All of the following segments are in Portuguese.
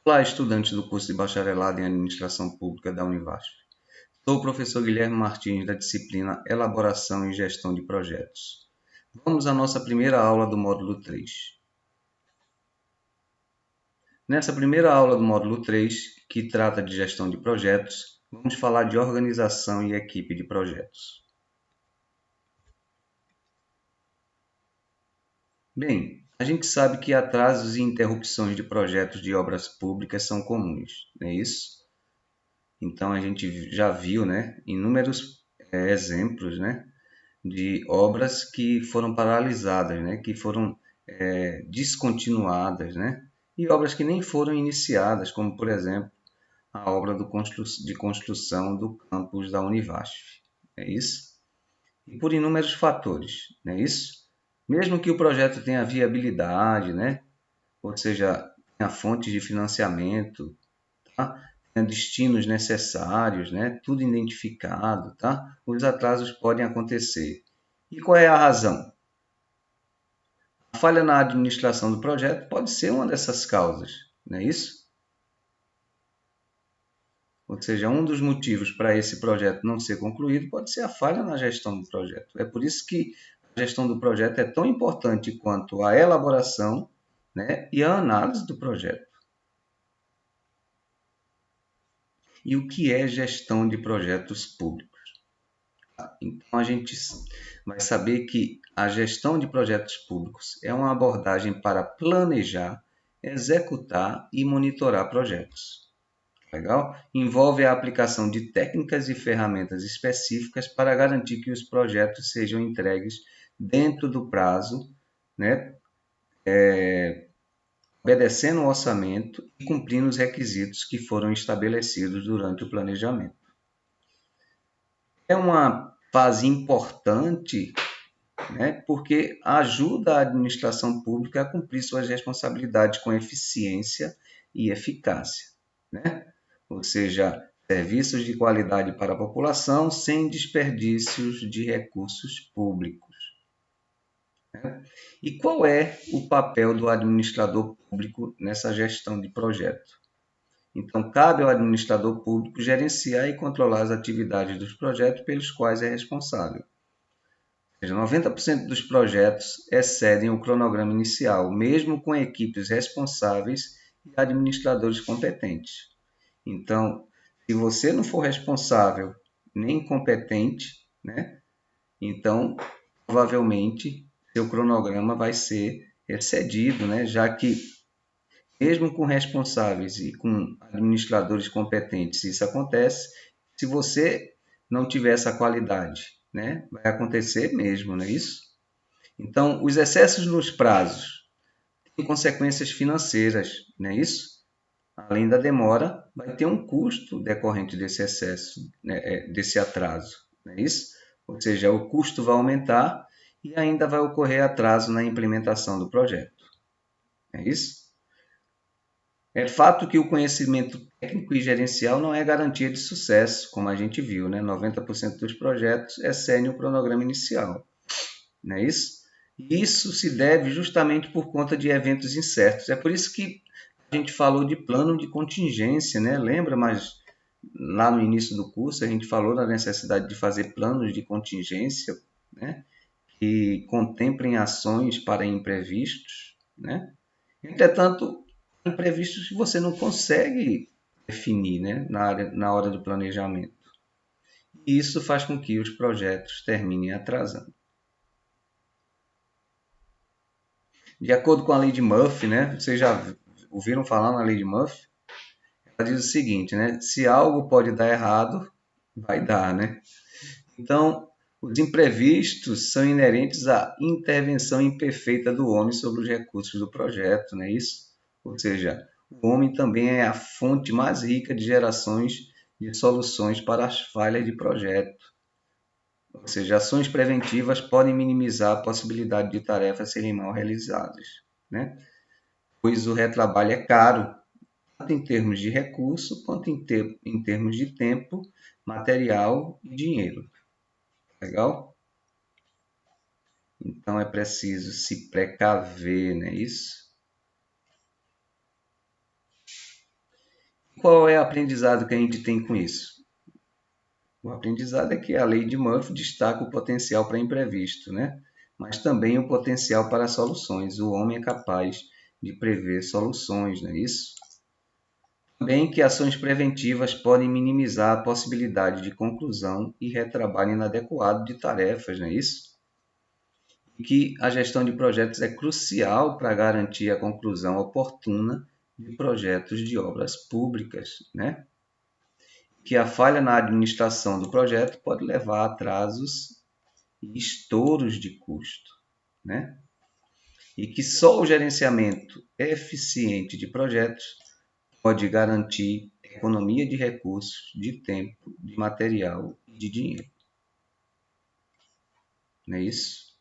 Olá, estudantes do curso de Bacharelado em Administração Pública da Univasf. Sou o professor Guilherme Martins, da disciplina Elaboração e Gestão de Projetos. Vamos à nossa primeira aula do módulo 3. Nessa primeira aula do módulo 3, que trata de gestão de projetos, vamos falar de organização e equipe de projetos. Bem, a gente sabe que atrasos e interrupções de projetos de obras públicas são comuns, não é isso? Então a gente já viu, né, inúmeros exemplos, né, de obras que foram paralisadas, né, que foram descontinuadas, né, e obras que nem foram iniciadas, como por exemplo a obra de construção do campus da Univasf, é isso? E por inúmeros fatores, não é isso? Mesmo que o projeto tenha viabilidade, né, ou seja, tenha fontes de financiamento, tá? Tenha destinos necessários, né? Tudo identificado, tá? Os atrasos podem acontecer. E qual é a razão? A falha na administração do projeto pode ser uma dessas causas, não é isso? Ou seja, um dos motivos para esse projeto não ser concluído pode ser a falha na gestão do projeto. É por isso que a gestão do projeto é tão importante quanto a elaboração, né, e a análise do projeto. E o que é gestão de projetos públicos? Então, a gente vai saber que a gestão de projetos públicos é uma abordagem para planejar, executar e monitorar projetos. Legal? Envolve a aplicação de técnicas e ferramentas específicas para garantir que os projetos sejam entregues dentro do prazo, né? Obedecendo o orçamento e cumprindo os requisitos que foram estabelecidos durante o planejamento. É uma fase importante, né, porque ajuda a administração pública a cumprir suas responsabilidades com eficiência e eficácia, né? Ou seja, serviços de qualidade para a população sem desperdícios de recursos públicos. Né? E qual é o papel do administrador público nessa gestão de projeto? Então, cabe ao administrador público gerenciar e controlar as atividades dos projetos pelos quais é responsável. Ou seja, 90% dos projetos excedem o cronograma inicial, mesmo com equipes responsáveis e administradores competentes. Então, se você não for responsável nem competente, né, então provavelmente seu cronograma vai ser excedido, né, já que mesmo com responsáveis e com administradores competentes, isso acontece. Se você não tiver essa qualidade, né, vai acontecer mesmo, não é isso? Então, os excessos nos prazos têm consequências financeiras, não é isso? Além da demora, vai ter um custo decorrente desse excesso, né, desse atraso, não é isso? Ou seja, o custo vai aumentar e ainda vai ocorrer atraso na implementação do projeto, é isso? É fato que o conhecimento técnico e gerencial não é garantia de sucesso, como a gente viu, né? 90% dos projetos excedem o cronograma inicial, não é isso? E isso se deve justamente por conta de eventos incertos. É por isso que a gente falou de plano de contingência, né? Lembra, mas lá no início do curso a gente falou da necessidade de fazer planos de contingência, né? Que contemplem ações para imprevistos, né? Entretanto, imprevistos que você não consegue definir, né? Na hora do planejamento. E isso faz com que os projetos terminem atrasando. De acordo com a lei de Murphy, né? Vocês já ouviram falar na lei de Murphy? Ela diz o seguinte, né? Se algo pode dar errado, vai dar, né? Então, os imprevistos são inerentes à intervenção imperfeita do homem sobre os recursos do projeto, não é isso? Ou seja, o homem também é a fonte mais rica de gerações de soluções para as falhas de projeto. Ou seja, ações preventivas podem minimizar a possibilidade de tarefas serem mal realizadas, né? Pois o retrabalho é caro, tanto em termos de recurso quanto em termos de tempo, material e dinheiro. Legal? Então é preciso se precaver, não é isso? Qual é o aprendizado que a gente tem com isso? O aprendizado é que a lei de Murphy destaca o potencial para imprevisto, né? Mas também o potencial para soluções. O homem é capaz de prever soluções, não é isso? Também que ações preventivas podem minimizar a possibilidade de conclusão e retrabalho inadequado de tarefas, não é isso? E que a gestão de projetos é crucial para garantir a conclusão oportuna de projetos de obras públicas, né? Que a falha na administração do projeto pode levar a atrasos e estouros de custo, né? E que só o gerenciamento eficiente de projetos pode garantir economia de recursos, de tempo, de material e de dinheiro. Não é isso?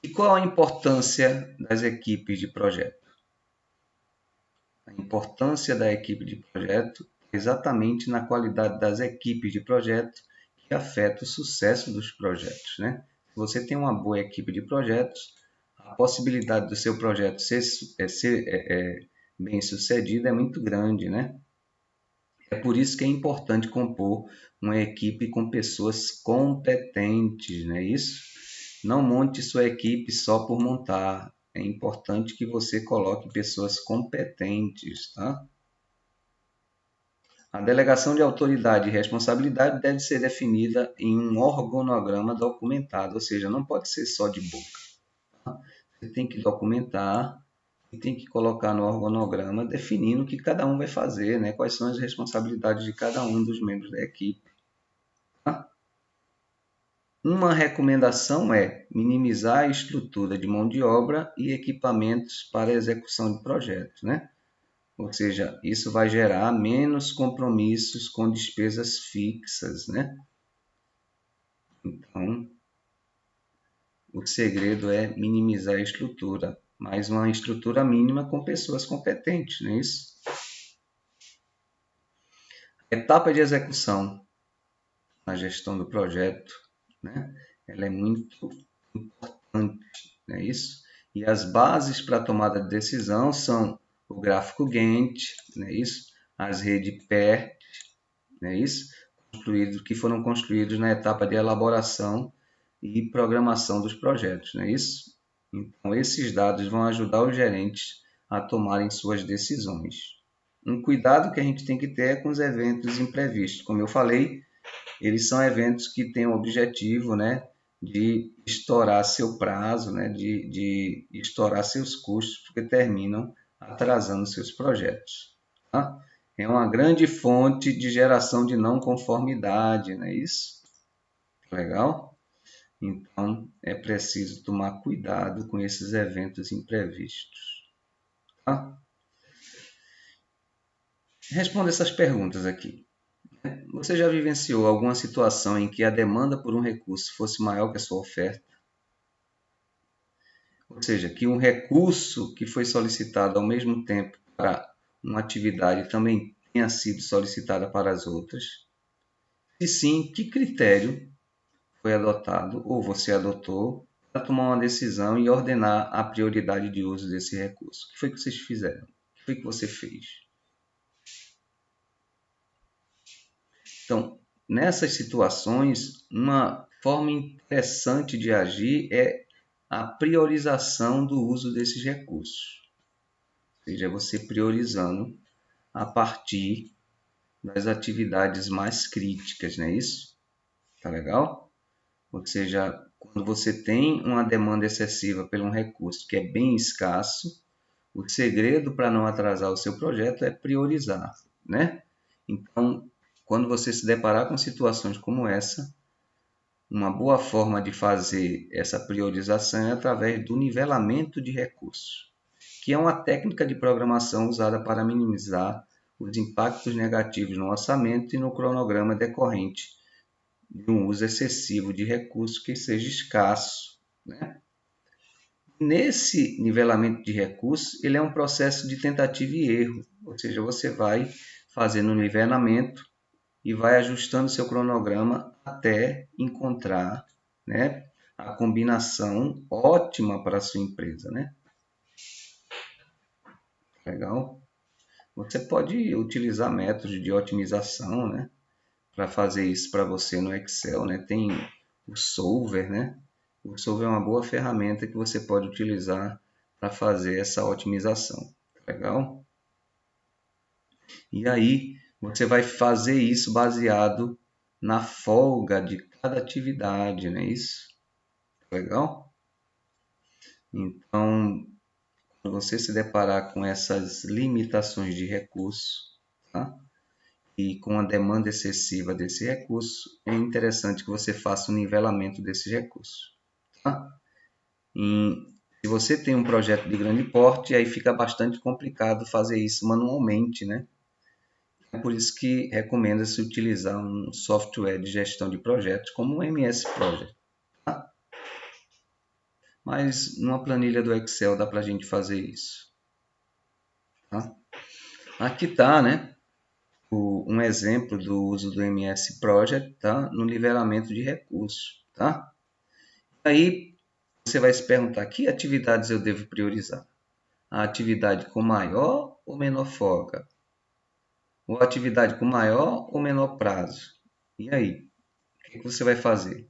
E qual a importância das equipes de projeto? A importância da equipe de projeto é exatamente na qualidade das equipes de projeto que afeta o sucesso dos projetos, né? Se você tem uma boa equipe de projetos, a possibilidade do seu projeto ser bem sucedido é muito grande, né? É por isso que é importante compor uma equipe com pessoas competentes, não é isso? Não monte sua equipe só por montar. É importante que você coloque pessoas competentes, tá? A delegação de autoridade e responsabilidade deve ser definida em um organograma documentado, ou seja, não pode ser só de boca. Tá? Você tem que documentar e tem que colocar no organograma definindo o que cada um vai fazer, né? Quais são as responsabilidades de cada um dos membros da equipe. Tá? Uma recomendação é minimizar a estrutura de mão de obra e equipamentos para a execução de projetos, né? Ou seja, isso vai gerar menos compromissos com despesas fixas, né? Então, o segredo é minimizar a estrutura, mas uma estrutura mínima com pessoas competentes, não é isso? Etapa de execução na gestão do projeto, né? Ela é muito importante, não é isso? E as bases para a tomada de decisão são o gráfico Gantt, não é isso? As redes PERT, não é isso? Que foram construídos na etapa de elaboração e programação dos projetos, não é isso? Então, esses dados vão ajudar os gerentes a tomarem suas decisões. Um cuidado que a gente tem que ter é com os eventos imprevistos. Como eu falei, eles são eventos que têm o objetivo, né, de estourar seu prazo, né, de estourar seus custos, porque terminam atrasando seus projetos. Tá? É uma grande fonte de geração de não conformidade, não é isso? Legal? Então, é preciso tomar cuidado com esses eventos imprevistos. Tá? Responda essas perguntas aqui. Você já vivenciou alguma situação em que a demanda por um recurso fosse maior que a sua oferta? Ou seja, que um recurso que foi solicitado ao mesmo tempo para uma atividade também tenha sido solicitada para as outras? Se sim, que critério foi adotado ou você adotou para tomar uma decisão e ordenar a prioridade de uso desse recurso? O que foi que vocês fizeram? O que foi que você fez? Então, nessas situações, uma forma interessante de agir é a priorização do uso desses recursos. Ou seja, você priorizando a partir das atividades mais críticas, não é isso? Tá legal? Ou seja, quando você tem uma demanda excessiva por um recurso que é bem escasso, o segredo para não atrasar o seu projeto é priorizar, né? Então, quando você se deparar com situações como essa, uma boa forma de fazer essa priorização é através do nivelamento de recursos, que é uma técnica de programação usada para minimizar os impactos negativos no orçamento e no cronograma decorrente de um uso excessivo de recursos que seja escasso, né? Nesse nivelamento de recursos, ele é um processo de tentativa e erro, ou seja, você vai fazendo o nivelamento e vai ajustando seu cronograma até encontrar, né, a combinação ótima para a sua empresa, né? Legal? Você pode utilizar métodos de otimização, né, para fazer isso para você no Excel, né? Tem o Solver, né? O Solver é uma boa ferramenta que você pode utilizar para fazer essa otimização. Legal? E aí, você vai fazer isso baseado na folga de cada atividade, não é isso? Legal? Então, quando você se deparar com essas limitações de recurso, tá? E com a demanda excessiva desse recurso, é interessante que você faça o nivelamento desses recursos. Tá? Se você tem um projeto de grande porte, aí fica bastante complicado fazer isso manualmente, né? É por isso que recomenda-se utilizar um software de gestão de projetos como o MS Project. Tá? Mas numa planilha do Excel dá para a gente fazer isso. Tá? Aqui está, né? Um exemplo do uso do MS Project, tá? No nivelamento de recursos, tá? Aí você vai se perguntar que atividades eu devo priorizar? A atividade com maior ou menor folga? Ou a atividade com maior ou menor prazo? E aí, o que você vai fazer?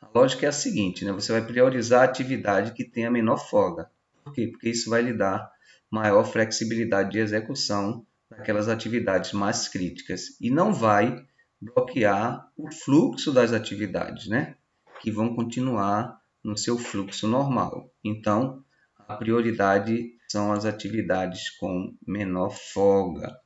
A lógica é a seguinte, né? Você vai priorizar a atividade que tem a menor folga. Por quê? Porque isso vai lhe dar maior flexibilidade de execução daquelas atividades mais críticas e não vai bloquear o fluxo das atividades, né? Que vão continuar no seu fluxo normal. Então, a prioridade são as atividades com menor folga.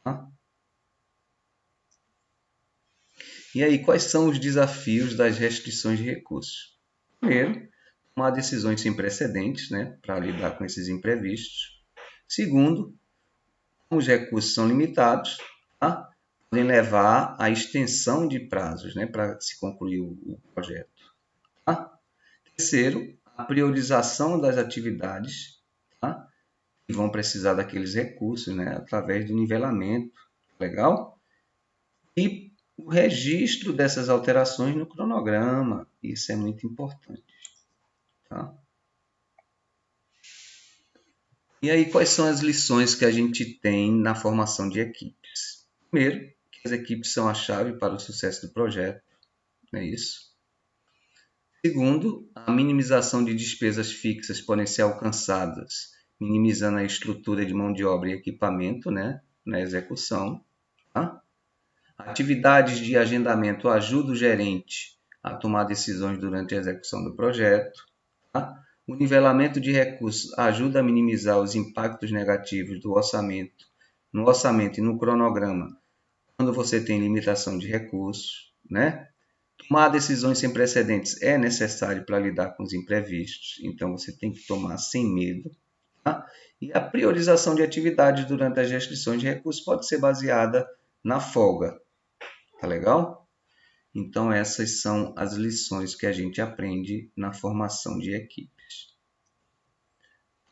Tá? E aí, quais são os desafios das restrições de recursos? Primeiro, tomar decisões sem precedentes, né, para lidar com esses imprevistos. Segundo, como os recursos são limitados, tá? Podem levar à extensão de prazos, né, para se concluir o projeto. Tá? Terceiro, a priorização das atividades, tá? Que vão precisar daqueles recursos, né, através do nivelamento. Legal? E o registro dessas alterações no cronograma. Isso é muito importante. Tá? E aí, quais são as lições que a gente tem na formação de equipes? Primeiro, que as equipes são a chave para o sucesso do projeto, não é isso? Segundo, a minimização de despesas fixas podem ser alcançadas, minimizando a estrutura de mão de obra e equipamento, né, na execução. Tá? Atividades de agendamento ajudam o gerente a tomar decisões durante a execução do projeto. Tá? O nivelamento de recursos ajuda a minimizar os impactos negativos do orçamento, no orçamento e no cronograma, quando você tem limitação de recursos, né? Tomar decisões sem precedentes é necessário para lidar com os imprevistos, então você tem que tomar sem medo. Tá? E a priorização de atividades durante as restrições de recursos pode ser baseada na folga. Tá legal? Então essas são as lições que a gente aprende na formação de equipes.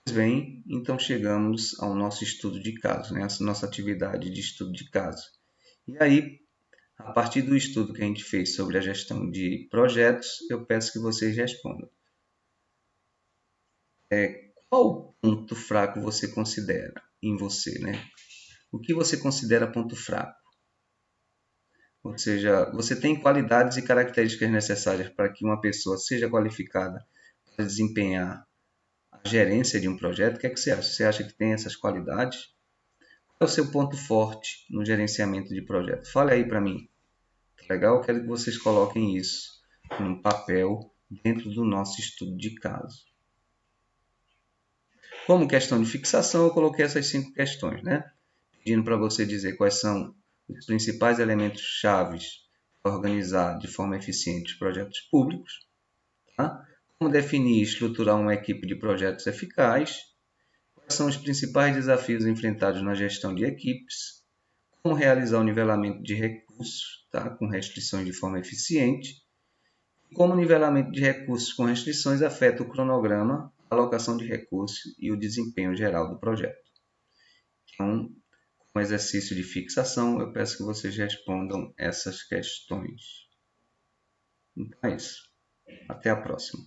Pois bem, então chegamos ao nosso estudo de caso, né? Essa nossa atividade de estudo de caso. E aí, a partir do estudo que a gente fez sobre a gestão de projetos, eu peço que vocês respondam. Qual ponto fraco você considera em você, né? O que você considera ponto fraco? Ou seja, você tem qualidades e características necessárias para que uma pessoa seja qualificada para desempenhar a gerência de um projeto? O que é que você acha? Você acha que tem essas qualidades? Qual é o seu ponto forte no gerenciamento de projeto? Fale aí para mim. Tá legal? Eu quero que vocês coloquem isso num papel dentro do nosso estudo de caso. Como questão de fixação, eu coloquei essas 5 questões, né? Pedindo para você dizer quais são os principais elementos chaves para organizar de forma eficiente os projetos públicos, tá? Como definir e estruturar uma equipe de projetos eficaz, quais são os principais desafios enfrentados na gestão de equipes, como realizar o nivelamento de recursos, tá? Com restrições de forma eficiente, como o nivelamento de recursos com restrições afeta o cronograma, a alocação de recursos e o desempenho geral do projeto. Então, com o exercício de fixação, eu peço que vocês respondam essas questões. Então é isso. Até a próxima.